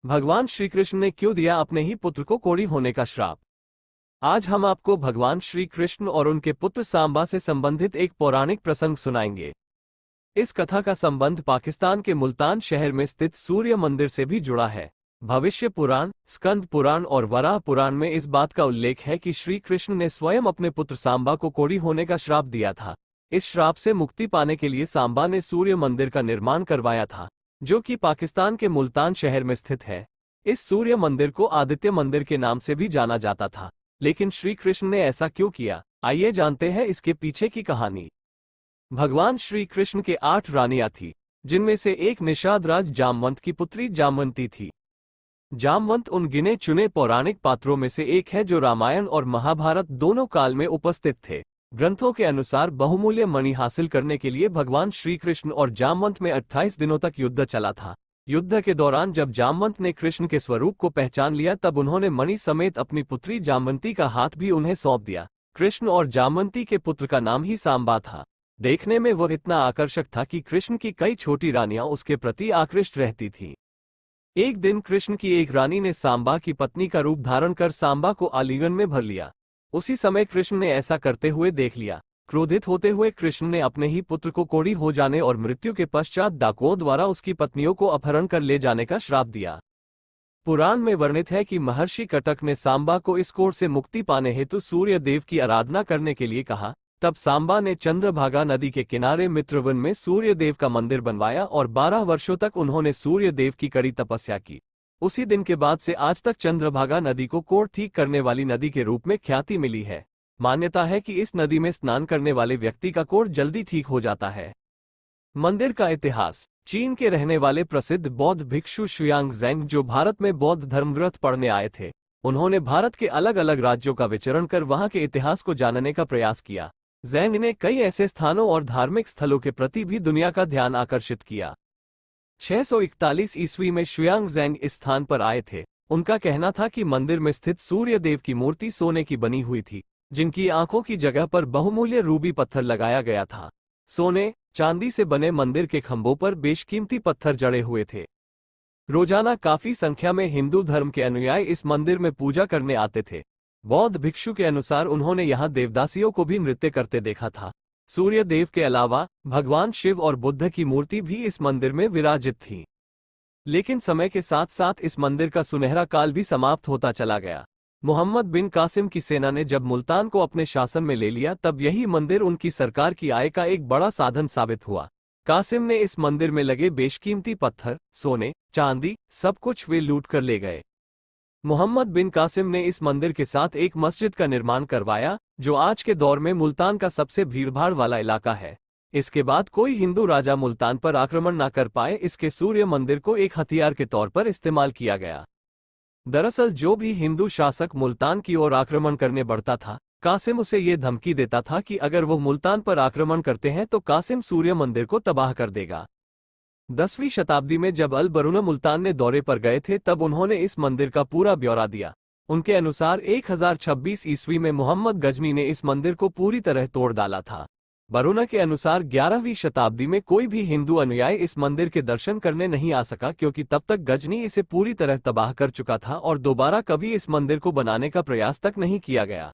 भगवान श्री कृष्ण ने क्यों दिया अपने ही पुत्र को कोढ़ी होने का श्राप। आज हम आपको भगवान श्री कृष्ण और उनके पुत्र सांबा से संबंधित एक पौराणिक प्रसंग सुनाएंगे। इस कथा का संबंध पाकिस्तान के मुल्तान शहर में स्थित सूर्य मंदिर से भी जुड़ा है। भविष्य पुराण, स्कंद पुराण और वराह पुराण में इस बात का उल्लेख है कि श्री कृष्ण ने स्वयं अपने पुत्र सांबा को कोढ़ी होने का श्राप दिया था। इस श्राप से मुक्ति पाने के लिए सांबा ने सूर्य मंदिर का निर्माण करवाया था, जो कि पाकिस्तान के मुल्तान शहर में स्थित है। इस सूर्य मंदिर को आदित्य मंदिर के नाम से भी जाना जाता था। लेकिन श्री कृष्ण ने ऐसा क्यों किया, आइए जानते हैं इसके पीछे की कहानी। भगवान श्री कृष्ण के 8 रानियां थी, जिनमें से एक निषाद राज जामवंत की पुत्री जामवंती थी। जामवंत उन गिने चुने पौराणिक पात्रों में से एक है जो रामायण और महाभारत दोनों काल में उपस्थित थे। ग्रंथों के अनुसार बहुमूल्य मणि हासिल करने के लिए भगवान श्री कृष्ण और जामवंत में 28 दिनों तक युद्ध चला था। युद्ध के दौरान जब जामवंत ने कृष्ण के स्वरूप को पहचान लिया, तब उन्होंने मणि समेत अपनी पुत्री जामवंती का हाथ भी उन्हें सौंप दिया। कृष्ण और जामवंती के पुत्र का नाम ही सांबा था। देखने में वह इतना आकर्षक था कि कृष्ण की कई छोटी रानियां उसके प्रति आकृष्ट रहती थीं। एक दिन कृष्ण की एक रानी ने सांबा की पत्नी का रूप धारण कर सांबा को आलिंगन में भर लिया। उसी समय कृष्ण ने ऐसा करते हुए देख लिया। क्रोधित होते हुए कृष्ण ने अपने ही पुत्र को कोढ़ी हो जाने और मृत्यु के पश्चात डाकुओं द्वारा उसकी पत्नियों को अपहरण कर ले जाने का श्राप दिया। पुराण में वर्णित है कि महर्षि कटक ने सांबा को इस कोढ़ से मुक्ति पाने हेतु सूर्य देव की आराधना करने के लिए कहा। तब सांबा ने चंद्रभागा नदी के किनारे मित्रवन में सूर्य देव का मंदिर बनवाया और 12 वर्षों तक उन्होंने सूर्य देव की कड़ी तपस्या की। उसी दिन के बाद से आज तक चंद्रभागा नदी को कोढ़ ठीक करने वाली नदी के रूप में ख्याति मिली है। मान्यता है कि इस नदी में स्नान करने वाले व्यक्ति का कोढ़ जल्दी ठीक हो जाता है। मंदिर का इतिहास। चीन के रहने वाले प्रसिद्ध बौद्ध भिक्षु शुयांगज़ेंग, जो भारत में बौद्ध धर्मग्रंथ पढ़ने आए थे, उन्होंने भारत के अलग अलग राज्यों का विचरण कर वहां के इतिहास को जानने का प्रयास किया। ज़ेंग ने कई ऐसे स्थानों और धार्मिक स्थलों के प्रति भी दुनिया का ध्यान आकर्षित किया। 641 ईस्वी में शुयांगज़ेंग इस स्थान पर आए थे। उनका कहना था कि मंदिर में स्थित सूर्य देव की मूर्ति सोने की बनी हुई थी, जिनकी आंखों की जगह पर बहुमूल्य रूबी पत्थर लगाया गया था। सोने चांदी से बने मंदिर के खंभों पर बेशकीमती पत्थर जड़े हुए थे। रोजाना काफी संख्या में हिंदू धर्म के अनुयायी इस मंदिर में पूजा करने आते थे। बौद्ध भिक्षु के अनुसार उन्होंने यहाँ देवदासियों को भी नृत्य करते देखा था। सूर्य देव के अलावा भगवान शिव और बुद्ध की मूर्ति भी इस मंदिर में विराजित थी। लेकिन समय के साथ साथ इस मंदिर का सुनहरा काल भी समाप्त होता चला गया। मोहम्मद बिन कासिम की सेना ने जब मुल्तान को अपने शासन में ले लिया, तब यही मंदिर उनकी सरकार की आय का एक बड़ा साधन साबित हुआ। कासिम ने इस मंदिर में लगे बेशकीमती पत्थर, सोने, चांदी, सब कुछ वे लूट कर ले गए। मोहम्मद बिन कासिम ने इस मंदिर के साथ एक मस्जिद का निर्माण करवाया, जो आज के दौर में मुल्तान का सबसे भीड़भाड़ वाला इलाका है। इसके बाद कोई हिंदू राजा मुल्तान पर आक्रमण न कर पाए, इसके सूर्य मंदिर को एक हथियार के तौर पर इस्तेमाल किया गया। दरअसल जो भी हिंदू शासक मुल्तान की ओर आक्रमण करने बढ़ता था, कासिम उसे ये धमकी देता था कि अगर वो मुल्तान पर आक्रमण करते हैं तो कासिम सूर्य मंदिर को तबाह कर देगा। 10वीं शताब्दी में जब अल बरूना मुल्तान ने दौरे पर गए थे, तब उन्होंने इस मंदिर का पूरा ब्यौरा दिया। उनके अनुसार 1026 ईस्वी में मोहम्मद गजनी ने इस मंदिर को पूरी तरह तोड़ डाला था। बरूना के अनुसार 11वीं शताब्दी में कोई भी हिंदू अनुयायी इस मंदिर के दर्शन करने नहीं आ सका, क्योंकि तब तक गजनी इसे पूरी तरह तबाह कर चुका था और दोबारा कभी इस मंदिर को बनाने का प्रयास तक नहीं किया गया।